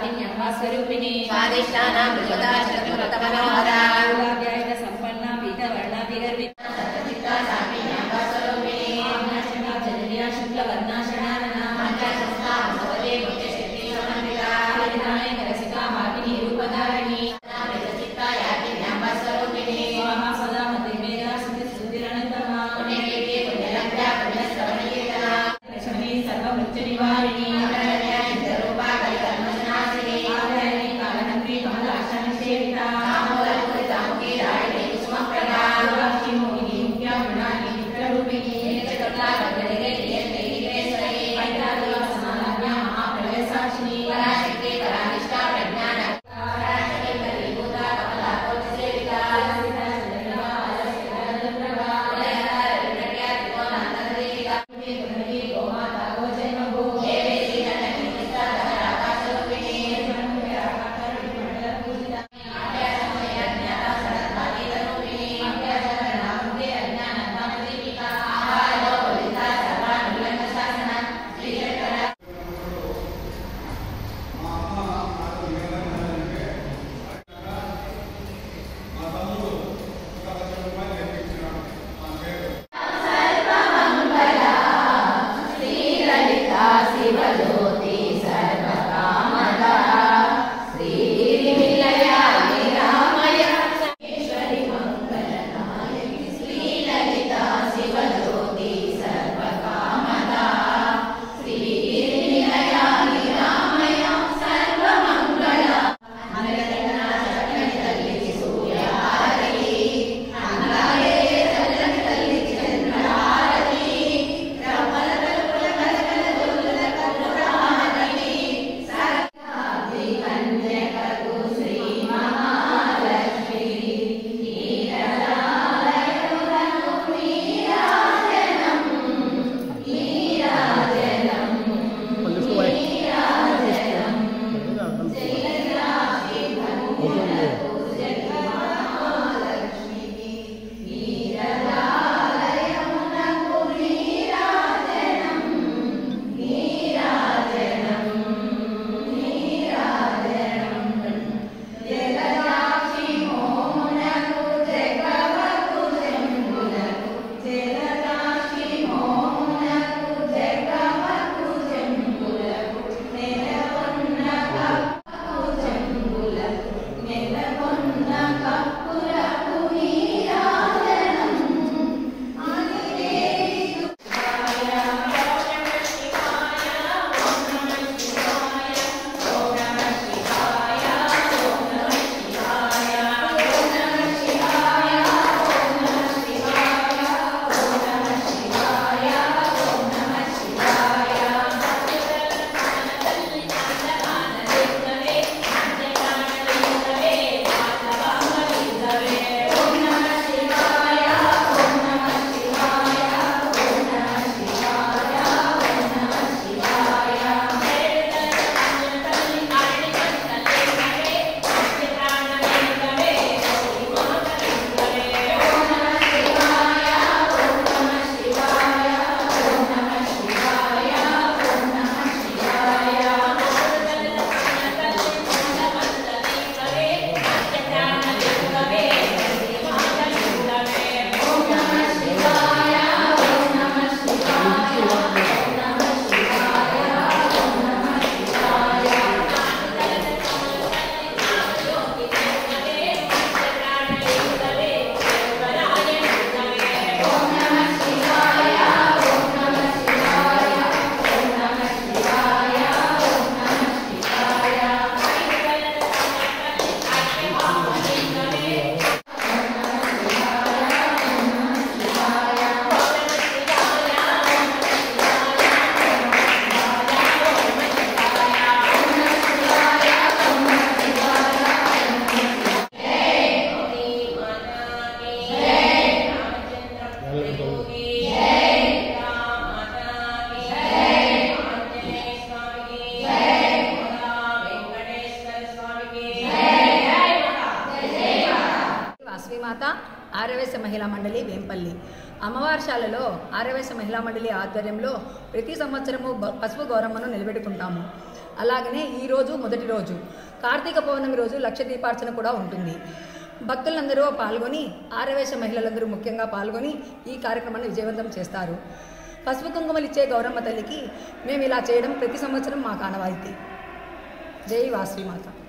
स्वरूपिणी स्वादिष्टानां प्रचोदा चतुर्थमनोहरा योगाभ्यास संपन्ना पीतवर्णा विगर्भिता सतचित्ता सामिन्याम्बा स्वरूपिणी आज्ञाचना जननिया शुक्लवर्णा शणानना पंचाशस्ता भवते मुख्यशक्ति समन्विता विधाने करसिका मार्गिनी रूपधारिणी प्रचचित्ता याज्ञाम्बा स्वरूपिणी स्वाहा सदा मते मेधा सुधिरनन्तमा पुण्यकीर्ति पुण्यलब्धा पुण्यश्रवणकीर्तना लक्ष्मी सर्वमृत्यु निवारिणी ఆర్యవైశ్య మహిళా మండలి వేంపల్లి అమ్మవార్శాలలో ఆర్యవైశ్య మహిళా మండలి ఆధ్వర్యంలో ప్రతి సంవత్సరము పసుపు గౌరమ్మను నిలబెట్టుకుంటాము. అలాగనే ఈరోజు మొదటి రోజు కార్తీక పౌర్ణమి రోజు లక్ష దీపార్చన కూడా ఉంటుంది. భక్తులందరూ పాల్గొని ఆరవేశ మహిళలందరూ ముఖ్యంగా పాల్గొని ఈ కార్యక్రమాన్ని విజయవంతం చేస్తారు. పసుపు కుంకుమలు ఇచ్చే గౌరమ్మ తల్లికి మేము ఇలా చేయడం ప్రతి సంవత్సరం మాకు ఆనవాయితీ. జై వాసవి మాత.